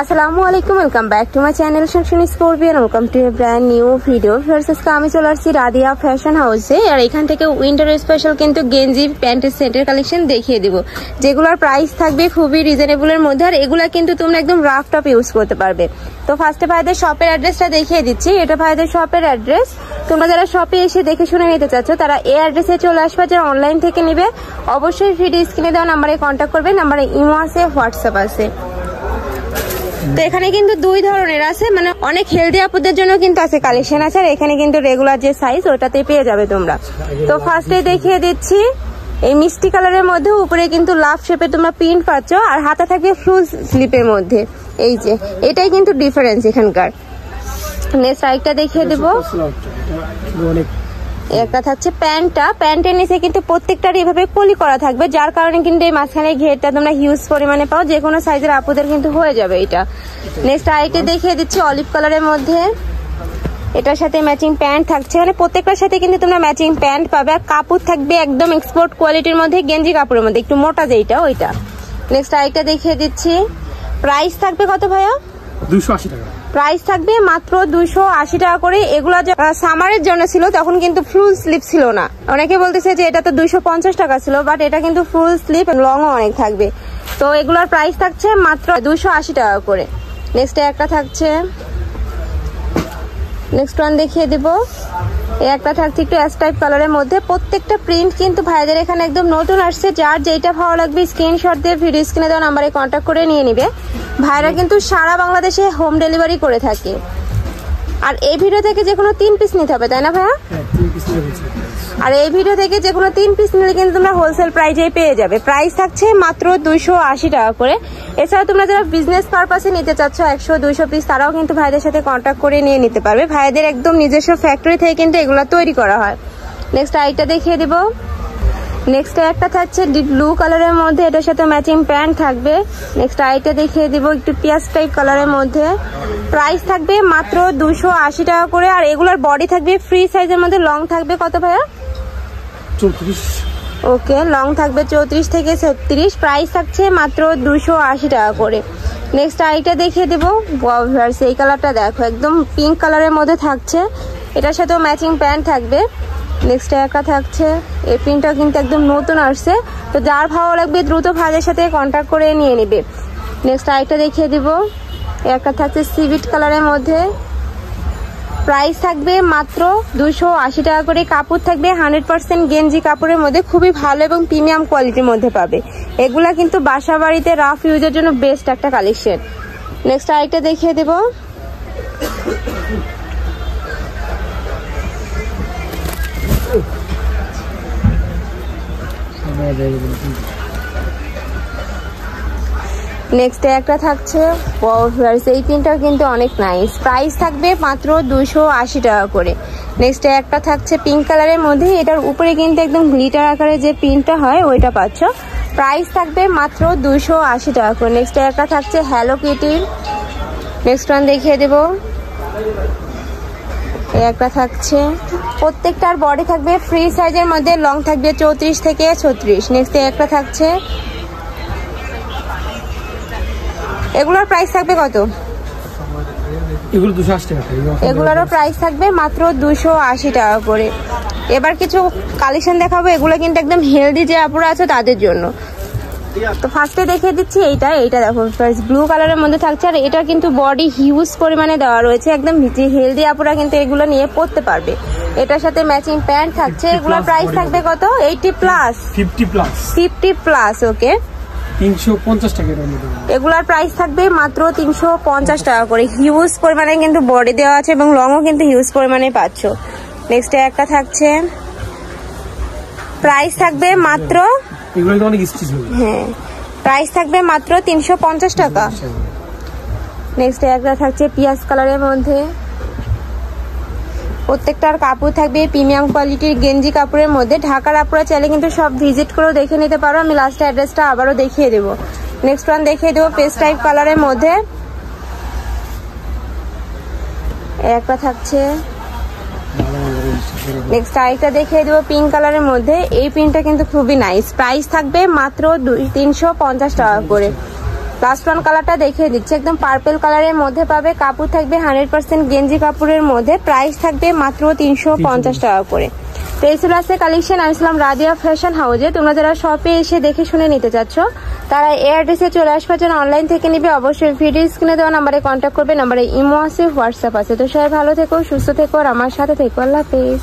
আসসালামু আলাইকুম, welcome back to my channel শাকসুন Scorpion. Welcome to a brand new video. Friends, আজকে আমি চলে আসছি রাদিয়া ফ্যাশন হাউসে। আর এখান থেকে উইন্টার স্পেশাল কিন্তু গেঞ্জি প্যান্টের সেটের কালেকশন দেখিয়ে দিব, যেগুলোর প্রাইস থাকবে খুবই রিজনেবলের মধ্যে। আর এগুলা কিন্তু তোমরা একদম রাফ টপ ইউজ করতে পারবে। তো ফার্স্টে ভাইদের শপের অ্যাড্রেসটা দেখিয়ে দিচ্ছি। এটা ভাইদের শপের অ্যাড্রেস। তোমরা যারা শপে এসে দেখে শুনে নিতে চাচ্ছ তারা এই অ্যাড্রেসে চলে আসবে। যারা অনলাইন থেকে নিবে অবশ্যই ভিডিও স্ক্রিনে দেওয়া নাম্বারে কন্ট্যাক্ট করবে। নাম্বারে ইমো আছে, হোয়াটসঅ্যাপ আছে। তো এখানে কিন্তু দুই ধরনের আছে, মানে অনেক হেলদি আপুদের জন্য কিন্তু আছে কালেকশন আছে। আর এখানে কিন্তু রেগুলার যে সাইজ ওটাতে পেয়ে যাবে তোমরা। তো ফার্স্টে দেখিয়ে দিচ্ছি এই মিষ্টি কালারের মধ্যে উপরে কিন্তু লাভ শেপে তোমরা প্রিন্ট পাচ্ছ, আর হাতে থাকবে ফুল স্লিপের মধ্যে। এই যে এটাই কিন্তু ডিফারেন্স এখানকার। নেক্সট আরেকটা দেখিয়ে দেবো। একটা থাকছে প্যান্টের নিচে কিন্তু প্রত্যেকটার এভাবে কলি করা থাকবে, যার কারণে কিন্তু এই মাঝখানে ঘেরটা তোমরা হিউজ পরিমাণে পাও। যে কোনো সাইজের আপুদের কিন্তু হয়ে যাবে এটা। নেক্সট আরেকটা দেখিয়ে দিচ্ছি অলিভ কালারের মধ্যে। এটার সাথে ম্যাচিং প্যান্ট থাকছে, মানে প্রত্যেকটার সাথে কিন্তু তোমরা ম্যাচিং প্যান্ট পাবে। আর কাপড় থাকবে একদম এক্সপোর্ট কোয়ালিটির মধ্যে, গেঞ্জি কাপড়ের মধ্যে, একটু মোটা যেটা ওইটা। নেক্সট আরেকটা দেখিয়ে দিচ্ছি। প্রাইস থাকবে কত ভাইয়া? 280 টাকা। প্রাইস থাকবে মাত্র 280 টাকা করে। এগুলা সামারের জন্য ছিল, তখন কিন্তু ফুল স্লিপ ছিল না। অনেকে বলতেছে যে এটা তো 250 টাকা ছিল, বাট এটা কিন্তু ফুল স্লিপ, লংও অনেক থাকবে। তো এগুলার প্রাইস থাকছে মাত্র 280 টাকা করে। নেক্সট একটা থাকছে, নেক্সট ওয়ান দেখিয়ে দিব। এই একটা থাকছে একটু অ্যাশ টাইপ কালারের মধ্যে। প্রত্যেকটা প্রিন্ট কিন্তু ভাইদের এখানে একদম নতুন আসছে। যার যেটা ভালো লাগবে স্ক্রিনশট দিয়ে ভিডিও স্ক্রিনে দেওয়া নাম্বারে কন্ট্যাক্ট করে নিয়ে নিবে। ভাইরা কিন্তু সারা বাংলাদেশে হোম ডেলিভারি করে থাকে। আর এই ভিডিও থেকে যে কোনো 3 পিস নিতে হবে, তাই না ভাইয়া? আর এই ভিডিও থেকে যে কোনো 3 পিস নিলে কিন্তু তোমরা হোলসেল প্রাইজে পেয়ে যাবে। প্রাইস থাকছে মাত্র 280 টাকা করে। এছাড়া তোমরা যারা বিজনেস পারপাসে নিতে চাচ্ছ 100-200 পিস, তারাও কিন্তু ভাইদের সাথে কন্ট্যাক্ট করে নিয়ে নিতে পারবে। ভাইদের একদম নিজস্ব ফ্যাক্টরি থেকে কিন্তু এগুলো তৈরি করা হয়। নেক্সট আরেকটা দেখিয়ে দিব। নেক্সট একটা থাকছে ডিপ ব্লু কালারের মধ্যে, এটার সাথে ম্যাচিং প্যান্ট থাকবে। নেক্সট আরেকটা দেখিয়ে দিব একটু পিয়াজ টাইপ কালারের মধ্যে। প্রাইস থাকবে মাত্র 280 টাকা করে। আর এগুলোর বডি থাকবে ফ্রি সাইজের মধ্যে। লং থাকবে কত ভাইয়া? 34। ওকে, লং থাকবে 34 থেকে 36। প্রাইস থাকছে মাত্র 280 টাকা করে। নেক্সট আরেকটা দেখিয়ে দেবো। এই কালারটা দেখো, একদম পিঙ্ক কালারের মধ্যে থাকছে। এটার সাথেও ম্যাচিং প্যান্ট থাকবে। নেক্সট একটা থাকছে, এই প্রিন্টটা কিন্তু একদম নতুন আসছে। তো যার ভালো লাগবে দ্রুত ভাইদের সাথে কন্ট্যাক্ট করে নিয়ে নিবে। নেক্সট আরেকটা দেখিয়ে দিব। একটা থাকছে সিভিট কালারের মধ্যে। প্রাইস থাকবে মাত্র 280 টাকা করে। কাপড় থাকবে 100% গেঞ্জি কাপড়ের মধ্যে, খুবই ভালো এবং প্রিমিয়াম কোয়ালিটির মধ্যে পাবে। এগুলা কিন্তু বাসা বাড়িতে রাফ ইউজের জন্য বেস্ট একটা কালেকশন। নেক্সট আরেকটা দেখিয়ে দেব। নেক্সট একটা থাকছে এই প্রিন্টটা কিন্তু অনেক নাইস। প্রাইস থাকবে মাত্র 280 টাকা করে। নেক্সট একটা থাকছে পিঙ্ক কালারের মধ্যে। এটার উপরে কিন্তু একদম গ্লিটার আকারে যে প্রিন্টটা হয় ওইটা পাচ্ছ। প্রাইস থাকবে মাত্র 280 টাকা করে। নেক্সট একটা থাকছে হ্যালো কিটির। নেক্সট ওয়ান দেখিয়ে দেব। একটা থাকছে, প্রত্যেকটার বডি থাকবে ফ্রি সাইজের মধ্যে। লং থাকবে 34 থেকে 36। নেক্সট একটা থাকছে, এগুলোর প্রাইস থাকবে কত? এগুলো 280 টাকা। এগুলোরও প্রাইস থাকবে মাত্র 280 টাকা করে। এবার কিছু কালেকশন দেখাবো, এগুলো কিন্তু একদম হেলদি যে আপুরা আছে তাদের জন্য। তো ফার্স্টে দেখিয়ে দিচ্ছি এইটা দেখো, ব্লু কালারের মধ্যে থাকছে। আর এটা কিন্তু বডি হিউজ পরিমাণে দেওয়া রয়েছে, একদম হেলদি আপুরা কিন্তু এগুলো নিয়ে পড়তে পারবে। এটার সাথে ম্যাচিং প্যান্ট থাকছে। এগুলোর প্রাইস থাকবে কত? 80+, 50+। ওকে, 350 টাকা। এগুলার প্রাইস থাকবে মাত্র 350 টাকা করে। হিউজ পরিমাণে কিন্তু বডি দেওয়া আছে এবং লংও কিন্তু হিউজ পরিমাণে পাচ্ছ। নেক্সট একটা থাকছে, প্রাইস থাকবে মাত্র, হ্যাঁ, প্রাইস থাকবে মাত্র 350 টাকা। নেক্সট একটা থাকছে পিয়াজ কালারের মধ্যে। প্রত্যেকটার কাপড় থাকবে প্রিমিয়াম কোয়ালিটির গেঞ্জি কাপড়ের মধ্যে। ঢাকার আপুরা চাইলে কিন্তু সব ভিজিট করেও দেখে নিতে পারো। আমি লাস্ট অ্যাড্রেসটা আবারও দেখিয়ে দেবো। নেক্সট ওয়ান দেখিয়ে দেবো পেস্ট টাইপ কালারের মধ্যে। একটা থাকছে, নেক্সট আরেকটা দেখিয়ে দেবো পিঙ্ক কালারের মধ্যে। এই প্রিন্টটা কিন্তু খুবই নাইস। প্রাইস থাকবে মাত্র 350 টাকা করে। লাস্ট ওয়ান কালারটা দেখিয়ে দিচ্ছি, একদম পার্পল কালারের মধ্যে পাবে। কাপড় থাকবে 100% গেঞ্জি কাপড়ের মধ্যে। প্রাইস থাকবে মাত্র 350 টাকা করে। তো এই ছিল আজকে কালেকশন। আমি ছিলাম রাদিয়া ফ্যাশন হাউসে। তোমরা যারা শপে এসে দেখে শুনে নিতে চাচ্ছ তারা এই অ্যাড্রেসে চলে আসবার জন্য অনলাইন থেকে নিবে। অবশ্যই ভিডিও স্ক্রিনে দেওয়া নাম্বারে কন্ট্যাক্ট করবে। নাম্বারে ইমো আছে, হোয়াটসঅ্যাপ আছে। তো সবাই ভালো থেকো, সুস্থ থেকো আর আমার সাথে থেকো। আল্লাহ হাফেজ।